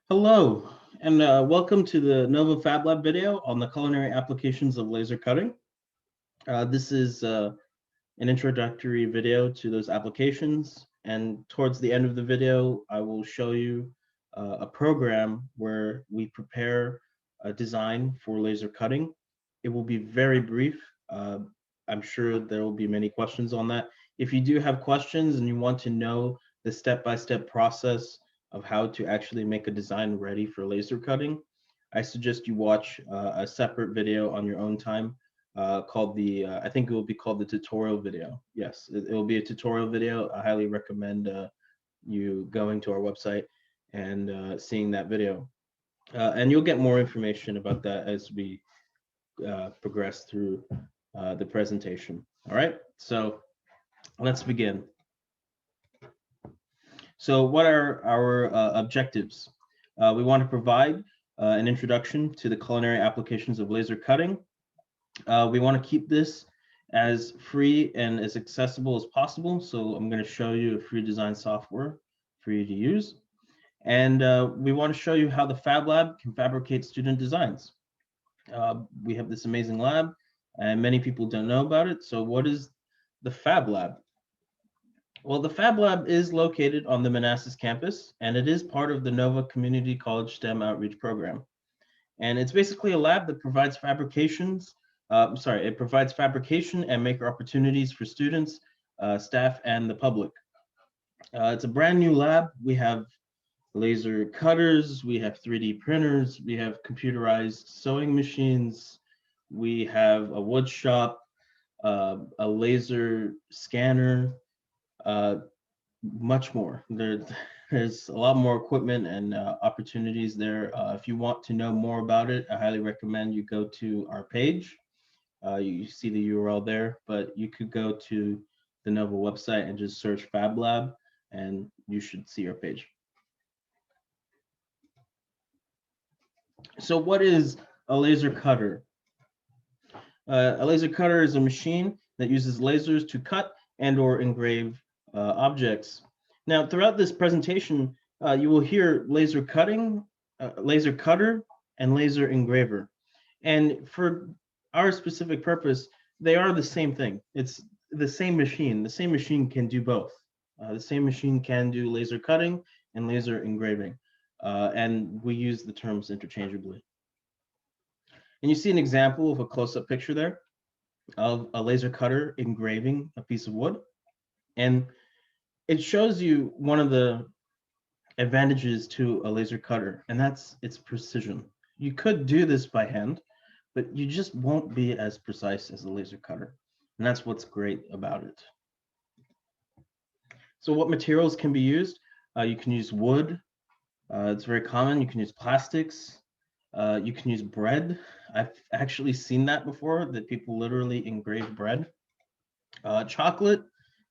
Hello, and welcome to the Nova Fab Lab video on the culinary applications of laser cutting. This is an introductory video to those applications, and towards the end of the video, I will show you a program where we prepare a design for laser cutting. It will be very brief. I'm sure there will be many questions on that. If you do have questions and you want to know the step-by-step process of how to actually make a design ready for laser cutting, I suggest you watch a separate video on your own time called I think it will be called the tutorial video. Yes, it will be a tutorial video. I highly recommend you going to our website and seeing that video. And you'll get more information about that as we progress through the presentation. All right, so let's begin. So what are our objectives? We want to provide an introduction to the culinary applications of laser cutting. We want to keep this as free and as accessible as possible. So I'm going to show you a free design software for you to use. And we want to show you how the Fab Lab can fabricate student designs. We have this amazing lab, and many people don't know about it. So what is the Fab Lab? Well, the Fab Lab is located on the Manassas campus, and it is part of the Nova Community College STEM Outreach Program. And it's basically a lab that provides it provides fabrication and maker opportunities for students, staff, and the public. It's a brand new lab. We have laser cutters, we have 3D printers, we have computerized sewing machines, we have a wood shop, a laser scanner, much more. There's a lot more equipment and opportunities there. If you want to know more about it, I highly recommend you go to our page. You see the URL there, but you could go to the Nova website and just search Fab Lab, and you should see our page. So what is a laser cutter? A laser cutter is a machine that uses lasers to cut and or engrave objects. Now, throughout this presentation, you will hear laser cutting, laser cutter, and laser engraver. And for our specific purpose, they are the same thing. It's the same machine. The same machine can do both. The same machine can do laser cutting and laser engraving. And we use the terms interchangeably. And you see an example of a close-up picture there of a laser cutter engraving a piece of wood. And it shows you one of the advantages to a laser cutter, and that's its precision. You could do this by hand, but you just won't be as precise as a laser cutter. And that's what's great about it. So what materials can be used? You can use wood. It's very common. You can use plastics. You can use bread. I've actually seen that before, that people literally engrave bread. Chocolate,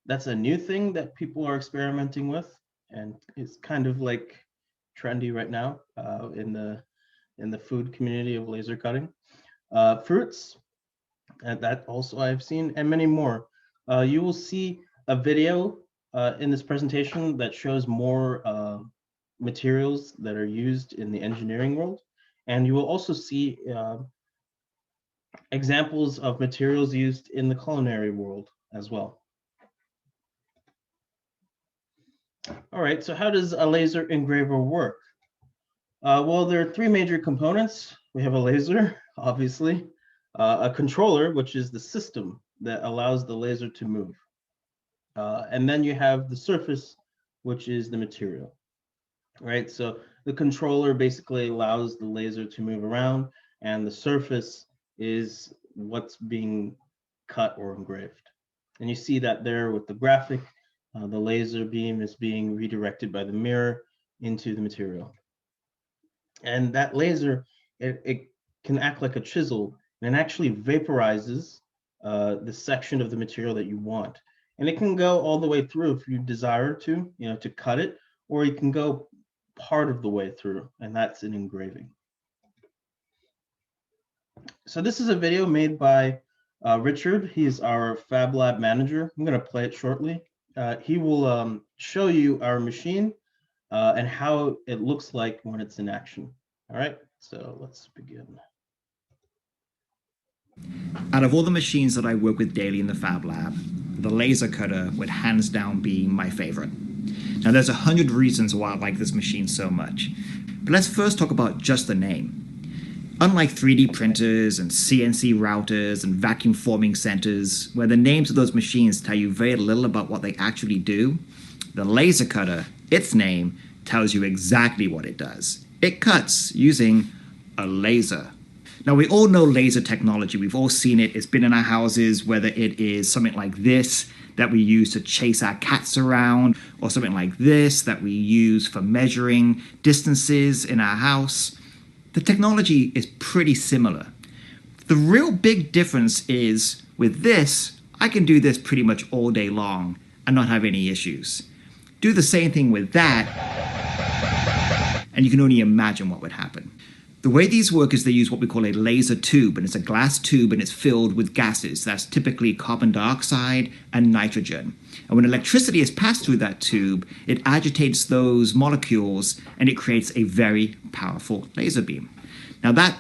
that's a new thing that people are experimenting with, and it's kind of like trendy right now in the food community of laser cutting. Fruits, that also I've seen, and many more. You will see a video in this presentation that shows more materials that are used in the engineering world. And you will also see examples of materials used in the culinary world as well. All right, so how does a laser engraver work? Well, there are three major components. We have a laser, obviously, a controller, which is the system that allows the laser to move. And then you have the surface, which is the material, right? So the controller basically allows the laser to move around, and the surface is what's being cut or engraved. And you see that there with the graphic. The laser beam is being redirected by the mirror into the material. And that laser, it can act like a chisel, and it actually vaporizes the section of the material that you want. And it can go all the way through if you desire to, to cut it, or you can go part of the way through, and that's an engraving. So this is a video made by Richard. He's our Fab Lab manager. I'm going to play it shortly. He will show you our machine, and how it looks like when it's in action. All right, so let's begin. Out of all the machines that I work with daily in the Fab Lab, the laser cutter would hands down be my favorite. Now there's 100 reasons why I like this machine so much, but let's first talk about just the name. Unlike 3D printers and CNC routers and vacuum forming centers, where the names of those machines tell you very little about what they actually do, the laser cutter, its name, tells you exactly what it does. It cuts using a laser. Now, we all know laser technology. We've all seen it. It's been in our houses, whether it is something like this that we use to chase our cats around, or something like this that we use for measuring distances in our house. The technology is pretty similar. The real big difference is with this, I can do this pretty much all day long and not have any issues. Do the same thing with that, and you can only imagine what would happen. The way these work is they use what we call a laser tube, and it's a glass tube and it's filled with gases. That's typically carbon dioxide and nitrogen. And when electricity is passed through that tube, it agitates those molecules and it creates a very powerful laser beam. Now that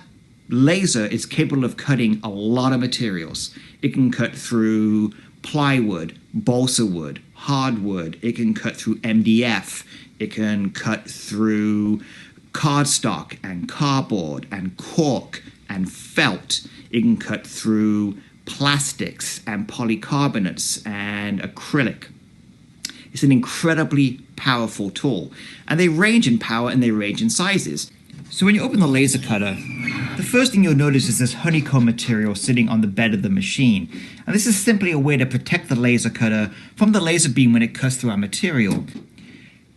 laser is capable of cutting a lot of materials. It can cut through plywood, balsa wood, hardwood. It can cut through MDF. It can cut through cardstock and cardboard and cork and felt. It can cut through plastics and polycarbonates and acrylic. It's an incredibly powerful tool, and they range in power and they range in sizes. So when you open the laser cutter, the first thing you'll notice is this honeycomb material sitting on the bed of the machine. And this is simply a way to protect the laser cutter from the laser beam when it cuts through our material.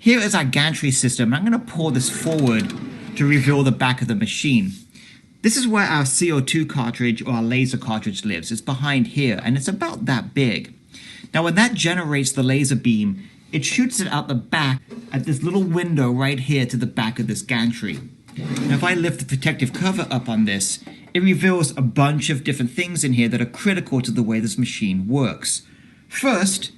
Here is our gantry system. I'm going to pull this forward to reveal the back of the machine. This is where our CO2 cartridge or our laser cartridge lives. It's behind here, and it's about that big. Now when that generates the laser beam, it shoots it out the back at this little window right here to the back of this gantry. Now if I lift the protective cover up on this, it reveals a bunch of different things in here that are critical to the way this machine works. First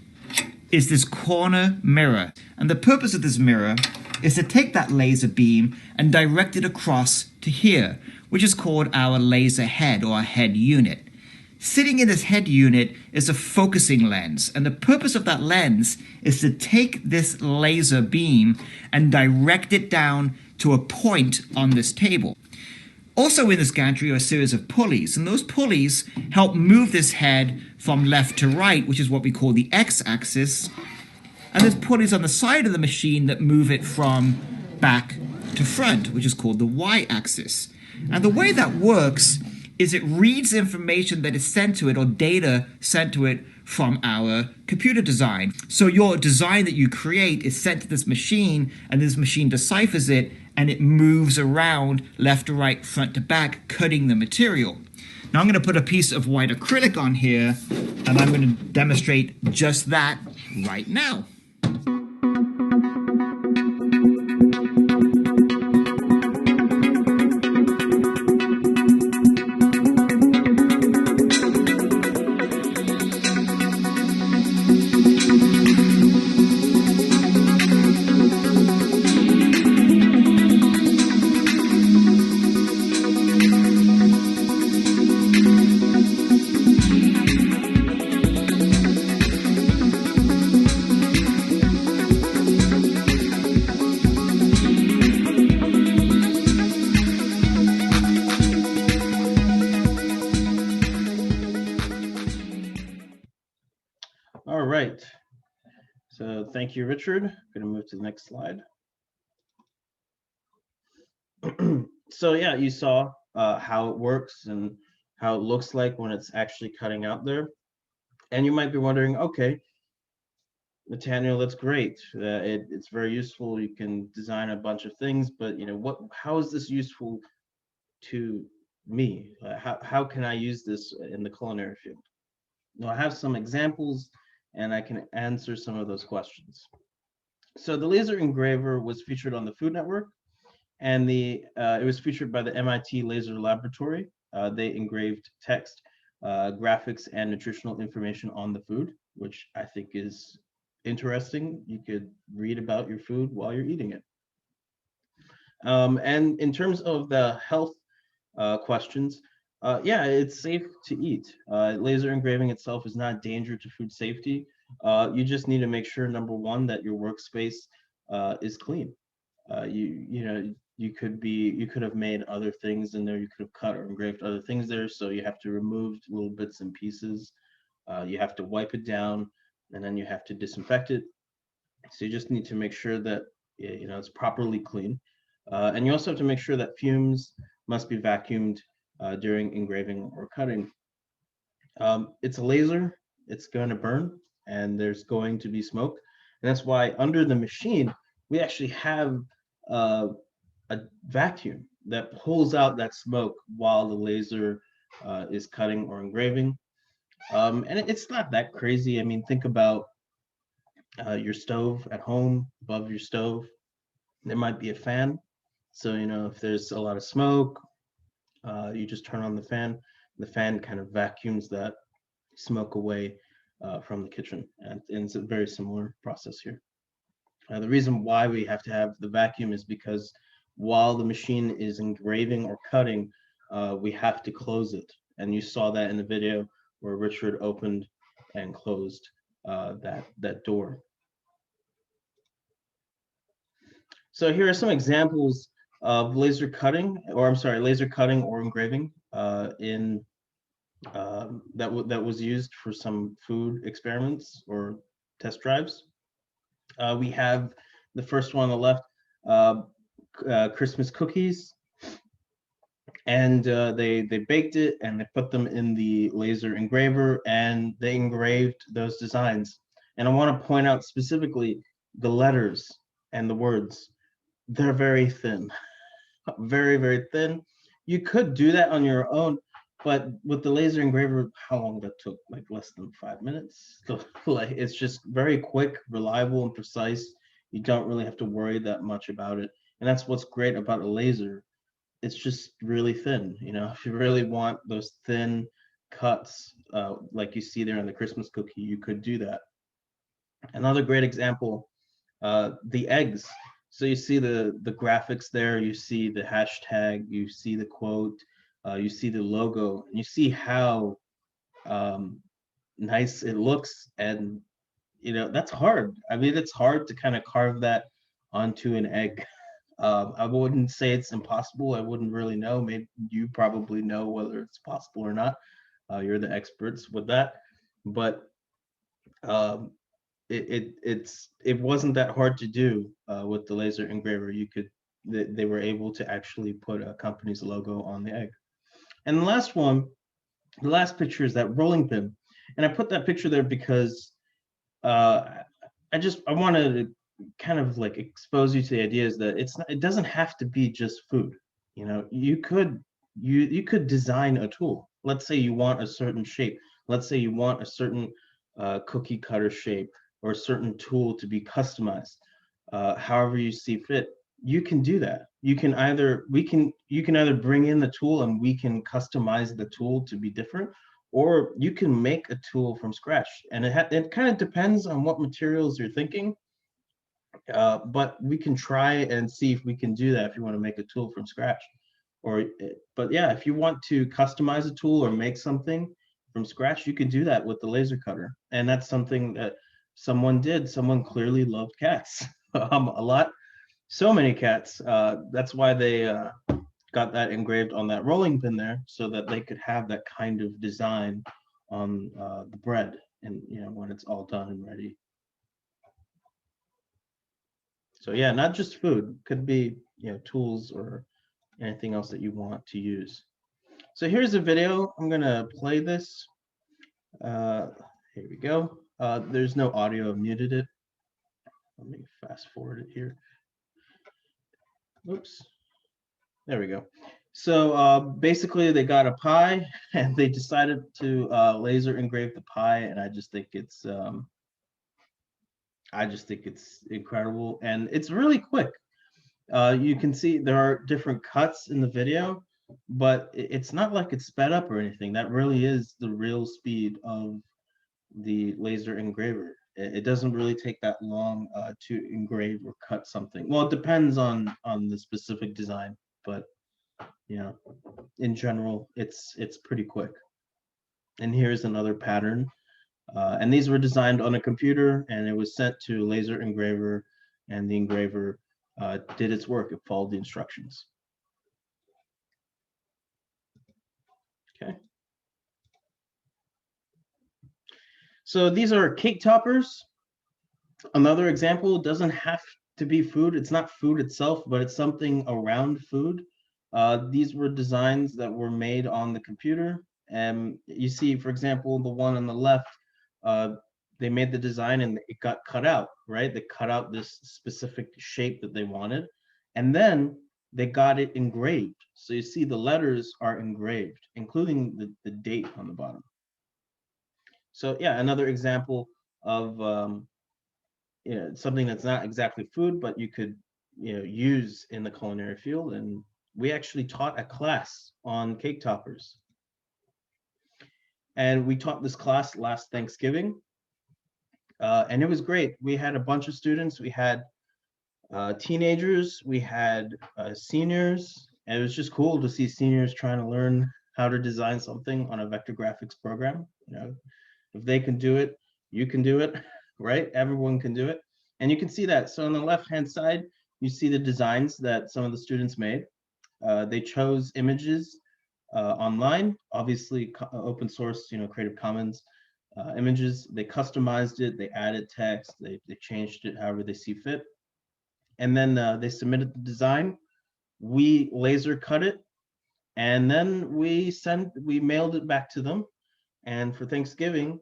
is this corner mirror. And the purpose of this mirror is to take that laser beam and direct it across to here, which is called our laser head or our head unit. Sitting in this head unit is a focusing lens, and the purpose of that lens is to take this laser beam and direct it down to a point on this table. Also in this gantry are a series of pulleys, and those pulleys help move this head from left to right, which is what we call the x-axis, and there's pulleys on the side of the machine that move it from back to front, which is called the y-axis. And the way that works is it reads information that is sent to it, or data sent to it from our computer design. So your design that you create is sent to this machine, and this machine deciphers it, and it moves around left to right, front to back, cutting the material. Now I'm going to put a piece of white acrylic on here, and I'm going to demonstrate just that right now. All right. So thank you, Richard. I'm going to move to the next slide. So yeah, you saw how it works and how it looks like when it's actually cutting out there. And you might be wondering, okay, Nathaniel, that's great. It's very useful. You can design a bunch of things, but how is this useful to me? How can I use this in the culinary field? Now, I have some examples, and I can answer some of those questions. So the laser engraver was featured on the Food Network, and it was featured by the MIT Laser Laboratory. They engraved text, graphics, and nutritional information on the food, which I think is interesting. You could read about your food while you're eating it. And in terms of the health questions, yeah, it's safe to eat. Laser engraving itself is not a danger to food safety. You just need to make sure, number one, that your workspace is clean. You could have made other things in there. You could have cut or engraved other things there. So you have to remove little bits and pieces. You have to wipe it down, and then you have to disinfect it. So you just need to make sure that it's properly clean, and you also have to make sure that fumes must be vacuumed during engraving or cutting. It's a laser; it's going to burn, and there's going to be smoke, and that's why under the machine we actually have uh, a vacuum that pulls out that smoke while the laser is cutting or engraving. And it's not that crazy. I mean, think about your stove at home. Above your stove there might be a fan, so if there's a lot of smoke, you just turn on the fan kind of vacuums that smoke away from the kitchen, and it's a very similar process here. The reason why we have to have the vacuum is because while the machine is engraving or cutting, we have to close it, and you saw that in the video where Richard opened and closed that door. So here are some examples of laser cutting or engraving in that was used for some food experiments or test drives. We have the first one on the left, uh, Christmas cookies, and they baked it and they put them in the laser engraver and they engraved those designs. And I want to point out specifically the letters and the words. They're very thin, very, very thin. You could do that on your own, but with the laser engraver, how long that took? Like less than 5 minutes. So like it's just very quick, reliable, and precise. You don't really have to worry that much about it. And that's what's great about a laser. It's just really thin. If you really want those thin cuts, like you see there in the Christmas cookie, you could do that. Another great example, the eggs. So you see the graphics there, you see the hashtag, you see the quote, you see the logo, and you see how um, nice it looks. And that's hard. I mean, it's hard to kind of carve that onto an egg. I wouldn't say it's impossible. I wouldn't really know. Maybe you probably know whether it's possible or not. You're the experts with that. But um, it wasn't that hard to do with the laser engraver. They were able to actually put a company's logo on the egg. And the last picture is that rolling pin, and I put that picture there because uh, I wanted to kind of like expose you to the ideas that it doesn't have to be just food. You could design a tool. Let's say you want a certain shape. Let's say you want a certain cookie cutter shape or a certain tool to be customized. However you see fit, you can do that. You can either bring in the tool and we can customize the tool to be different, or you can make a tool from scratch. And it kind of depends on what materials you're thinking. But we can try and see if we can do that if you want to make a tool from scratch. But yeah, if you want to customize a tool or make something from scratch, you can do that with the laser cutter. And that's something that someone did. Someone clearly loved cats a lot, so many cats. That's why they got that engraved on that rolling pin there, so that they could have that kind of design on the bread, and when it's all done and ready. So yeah, not just food, could be tools or anything else that you want to use. So here's a video. I'm gonna play this. Uh, Here we go. There's no audio. I've muted it. Let me fast forward it here. Oops. There we go. So basically, they got a pie, and they decided to laser engrave the pie, and I just think it's incredible, and it's really quick. You can see there are different cuts in the video, but it's not like it's sped up or anything. That really is the real speed of the laser engraver. It doesn't really take that long to engrave or cut something. Well, it depends on the specific design, but you know, in general, it's pretty quick. And here's another pattern. And these were designed on a computer, and it was sent to a laser engraver, and the engraver did its work. It followed the instructions. Okay. So these are cake toppers. Another example, doesn't have to be food. It's not food itself, but it's something around food. These were designs that were made on the computer. And you see, for example, the one on the left, they made the design and it got cut out, right? They cut out this specific shape that they wanted. And then they got it engraved. So you see the letters are engraved, including the date on the bottom. So yeah, another example of something that's not exactly food, but you could use in the culinary field. And we actually taught a class on cake toppers. And we taught this class last Thanksgiving. And it was great. We had a bunch of students. We had teenagers, we had seniors, and it was just cool to see seniors trying to learn how to design something on a vector graphics program. If they can do it, you can do it, right? Everyone can do it. And you can see that. So on the left-hand side, you see the designs that some of the students made. They chose images online, obviously open source, Creative Commons images. They customized it, they added text, they changed it however they see fit. And then they submitted the design. We laser cut it, and then we mailed it back to them. And for Thanksgiving,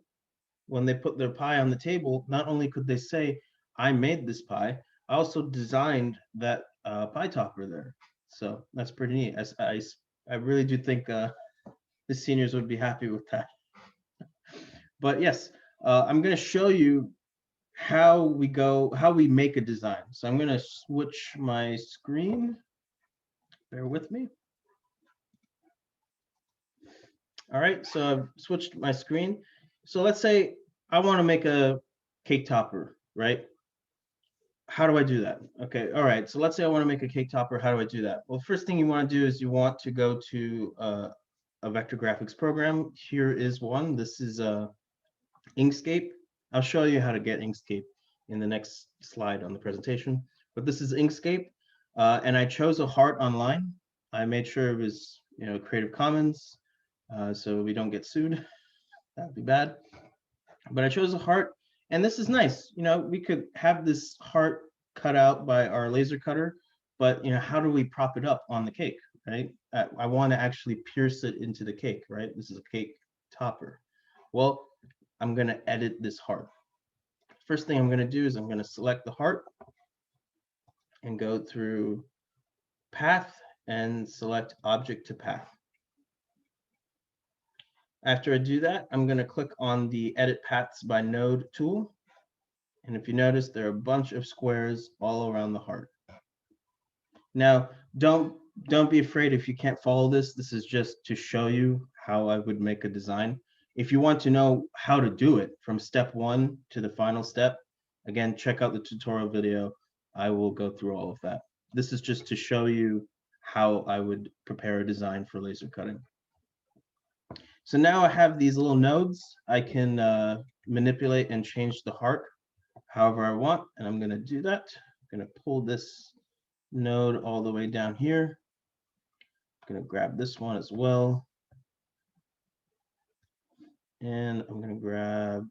when they put their pie on the table, not only could they say, "I made this pie," I also designed that pie topper there. So that's pretty neat. I really do think the seniors would be happy with that. But yes, I'm going to show you how we make a design. So I'm going to switch my screen. Bear with me. All right, so I've switched my screen. So let's say I want to make a cake topper, right? How do I do that? Okay, all right, so let's say I want to make a cake topper. How do I do that? Well, first thing you want to do is you want to go to a vector graphics program. Here is one. This is Inkscape. I'll show you how to get Inkscape in the next slide on the presentation. But this is Inkscape, and I chose a heart online. I made sure it was Creative Commons, so we don't get sued. That'd be bad. But I chose a heart, and this is nice. We could have this heart cut out by our laser cutter, but how do we prop it up on the cake, right? I want to actually pierce it into the cake, right? This is a cake topper. Well, I'm going to edit this heart. First thing I'm going to do is I'm going to select the heart and go through path and select object to path. After I do that, I'm going to click on the edit paths by node tool. And if you notice, there are a bunch of squares all around the heart. Now, don't be afraid if you can't follow this. This is just to show you how I would make a design. If you want to know how to do it from step 1 to the final step, again, check out the tutorial video. I will go through all of that. This is just to show you how I would prepare a design for laser cutting. So now I have these little nodes. I can manipulate and change the heart however I want, and I'm going to do that. I'm going to pull this node all the way down here. I'm going to grab this one as well. And I'm going to grab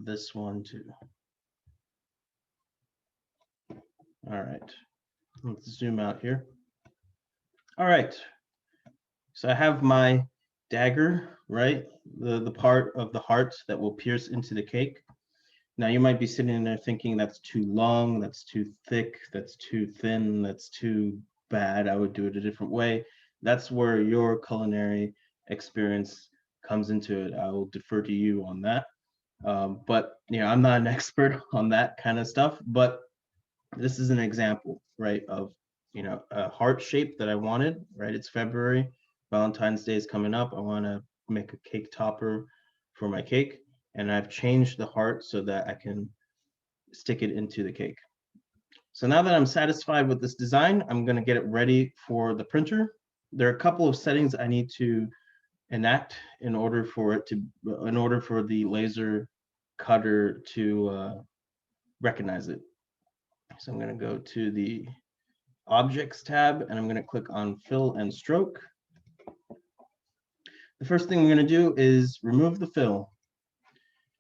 this one too. All right, let's zoom out here. All right, so I have my dagger, right? The part of the heart that will pierce into the cake. Now you might be sitting there thinking that's too long, that's too thick, that's too thin, that's too bad. I would do it a different way. That's where your culinary experience comes into it. I will defer to you on that. But I'm not an expert on that kind of stuff, but this is an example, right, of a heart shape that I wanted, right? It's February, Valentine's Day is coming up. I want to make a cake topper for my cake, and I've changed the heart so that I can stick it into the cake. So now that I'm satisfied with this design, I'm going to get it ready for the printer. There are a couple of settings I need to enact in order for the laser cutter to recognize it. So I'm going to go to the Objects tab, and I'm going to click on Fill and Stroke. The first thing I'm going to do is remove the fill.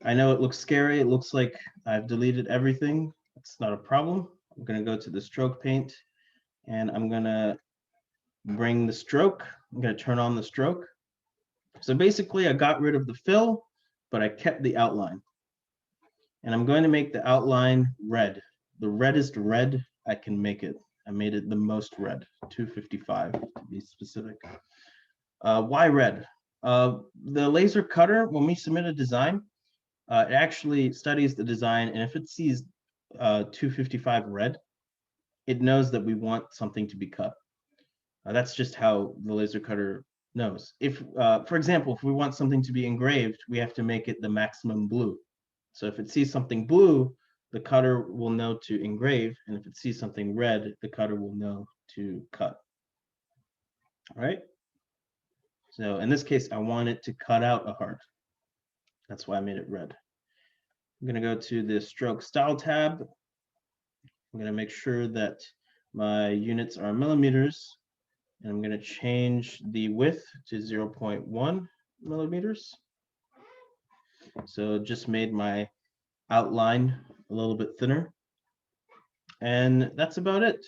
I know it looks scary. It looks like I've deleted everything. It's not a problem. I'm going to go to the stroke paint, and I'm going to bring the stroke. I'm going to turn on the stroke. So basically, I got rid of the fill, but I kept the outline. And I'm going to make the outline red. The reddest red I can make it. I made it the most red, 255 to be specific. Why red? The laser cutter, when we submit a design, it actually studies the design, and if it sees 255 red, it knows that we want something to be cut. That's just how the laser cutter knows. If, for example, if we want something to be engraved, we have to make it the maximum blue. So if it sees something blue, the cutter will know to engrave, and if it sees something red, the cutter will know to cut. All right? So in this case, I want it to cut out a heart. That's why I made it red. I'm going to go to the Stroke Style tab. I'm going to make sure that my units are millimeters, and I'm going to change the width to 0.1 millimeters. So just made my outline a little bit thinner. And that's about it.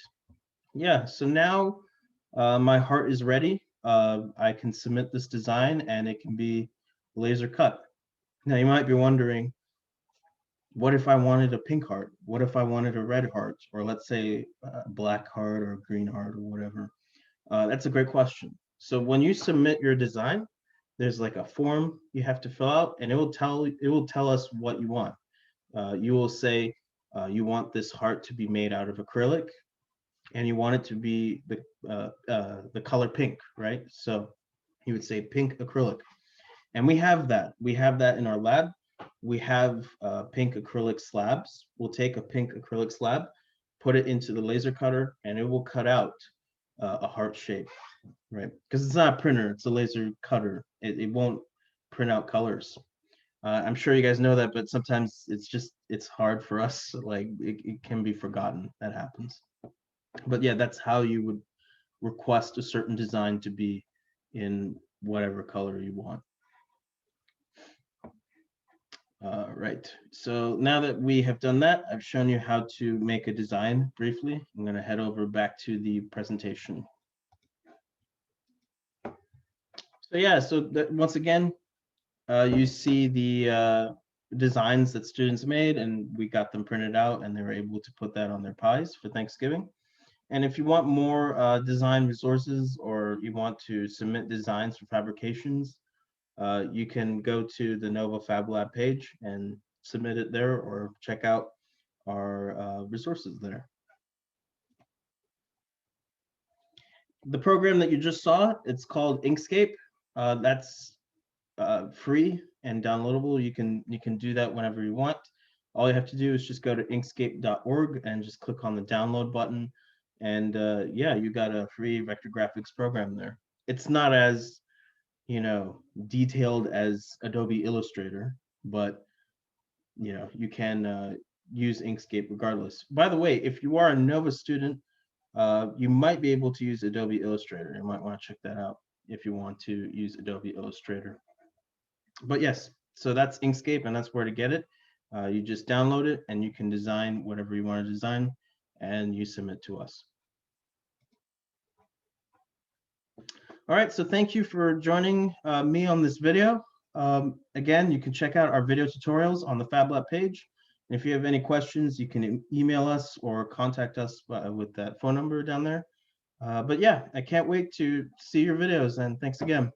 Yeah, so now my heart is ready. I can submit this design and it can be laser cut. Now you might be wondering, what if I wanted a pink heart? What if I wanted a red heart? Or let's say a black heart or a green heart or whatever. That's a great question. So when you submit your design, there's like a form you have to fill out, and it will tell us what you want. You will say you want this heart to be made out of acrylic, and you want it to be the color pink, right? So you would say pink acrylic, and we have that. We have that in our lab. We have pink acrylic slabs. We'll take a pink acrylic slab, put it into the laser cutter, and it will cut out a heart shape, right? Because it's not a printer, it's a laser cutter. It won't print out colors. I'm sure you guys know that, but sometimes it's hard for us. Like it can be forgotten. That happens. But yeah, that's how you would request a certain design to be in whatever color you want. Right, so now that we have done that, I've shown you how to make a design briefly. I'm going to head over back to the presentation. So yeah, so once again, you see the designs that students made, and we got them printed out, and they were able to put that on their pies for Thanksgiving. And if you want more design resources, or you want to submit designs for fabrications, you can go to the Nova Fab Lab page and submit it there, or check out our resources there. The program that you just saw, it's called Inkscape. That's free and downloadable. You can do that whenever you want. All you have to do is just go to inkscape.org and just click on the download button, and yeah, you got a free vector graphics program there. It's not as detailed as Adobe Illustrator, but you can use Inkscape regardless. By the way, if you are a Nova student, you might be able to use Adobe Illustrator. You might want to check that out if you want to use Adobe Illustrator. But yes, so that's Inkscape, and that's where to get it. You just download it, and you can design whatever you want to design, and you submit to us. All right, so thank you for joining me on this video. Again, you can check out our video tutorials on the Fab Lab page. And if you have any questions, you can email us or contact us with that phone number down there. But yeah, I can't wait to see your videos, and thanks again.